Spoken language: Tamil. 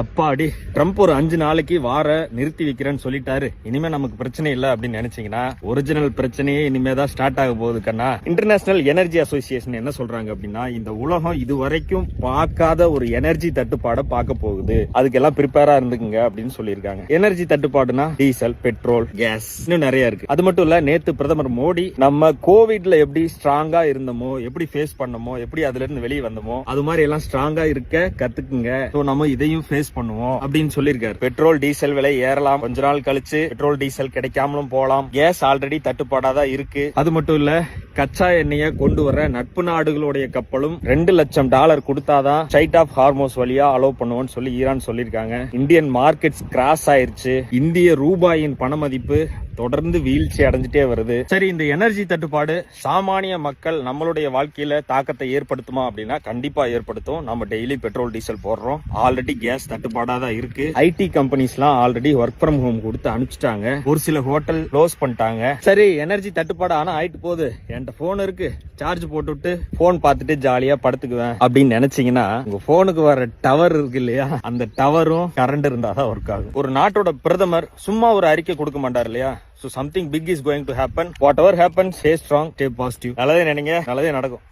அப்பாடி ட்ரம்ப் ஒரு 5 நாளைக்கு வார நிறுத்தி வைக்கிறேன்னு சொல்லிட்டாரு. இனிமே நமக்கு பிரச்சனை இல்ல அப்படின்னு நினைச்சீங்கன்னா ஒரிஜினல் பிரச்சனையே இனிமே தான் ஸ்டார்ட் ஆக போகுது கண்ணா. இன்டர்நேஷனல் எனர்ஜி அசோசியேஷன் என்ன சொல்றாங்க அப்படின்னா, இந்த உலகம் இதுவரைக்கும் பார்க்காத ஒரு எனர்ஜி தட்டுப்பாடை பார்க்க போகுது, அதுக்கெல்லாம் ப்ரிப்பேரா இருந்துக்குங்க அப்படின்னு சொல்லியிருக்காங்க. எனர்ஜி தட்டுப்பாடுனா டீசல், பெட்ரோல், கேஸ், இன்னும் நிறைய இருக்கு. அது மட்டும் இல்ல, நேத்து பிரதமர் மோடி நம்ம கோவிட்ல எப்படி ஸ்ட்ராங்கா இருந்தோமோ, எப்படி ஃபேஸ் பண்ணமோ, எப்படி அதுல இருந்து வெளியே வந்தோமோ, அது மாதிரி எல்லாம் ஸ்ட்ராங்கா இருக்க கத்துக்குங்க, நம்ம இதையும் ஃபேஸ் பண்ணுவோம் அப்படின்னு சொல்லியிருக்காரு. பெட்ரோல் டீசல் விலை ஏறலாம், கொஞ்ச நாள் கழிச்சு பெட்ரோல் டீசல் கிடைக்காமலும் போலாம். கேஸ் ஆல்ரெடி தட்டுப்பாடாதான் இருக்கு. அது மட்டும் இல்ல, கச்சா எண்ணெயை கொண்டு வர நட்பு நாடுகளுடைய கப்பலும் $2 லட்சம் கொடுத்தாதான் ஸ்ட்ரைட் ஆஃப் ஹார்மோஸ் வழியா அலோவ் பண்ணுவோம்னு சொல்லி ஈரான் சொல்லியிருக்காங்க. இந்தியன் மார்க்கெட்ஸ் கிராஸ் ஆயிருச்சு. இந்திய ரூபாயின் பண மதிப்பு தொடர்ந்து வீழ்ச்சி அடைஞ்சிட்டே வருது. சரி, இந்த எனர்ஜி தட்டுப்பாடு சாமானிய மக்கள் நம்மளுடைய வாழ்க்கையில தாக்கத்தை ஏற்படுத்துமா அப்படின்னா கண்டிப்பா ஏற்படுத்தும். நம்ம டெய்லி பெட்ரோல் டீசல் போடுறோம். ஆல்ரெடி கேஸ் தட்டுப்பாடா தான் இருக்கு. ஐடி கம்பெனிஸ் எல்லாம் ஆல்ரெடி ஒர்க் ஃப்ரம் ஹோம் கொடுத்து அனுப்பிச்சிட்டாங்க. ஒரு சில ஹோட்டல் க்ளோஸ் பண்ணிட்டாங்க. சரி, எனர்ஜி தட்டுப்பாடு ஆனா ஆயிட்டு போகுது, என்கிட்ட போன் இருக்கு, சார்ஜ் போட்டுவிட்டு போன் பார்த்துட்டு ஜாலியா படுத்துக்குவேன் அப்படின்னு நினைச்சீங்கன்னா, உங்க போனுக்கு வர டவர் இருக்கு இல்லையா, அந்த டவரும் கரண்ட் இருந்தாதான் ஒர்க் ஆகும். ஒரு நாட்டோட பிரதமர் சும்மா ஒரு அறிக்கை கொடுக்க மாட்டார் இல்லையா. So something big is going to happen. Whatever happens, stay strong, stay positive. நல்லதே நினைங்க, நல்லதே நடக்கும்.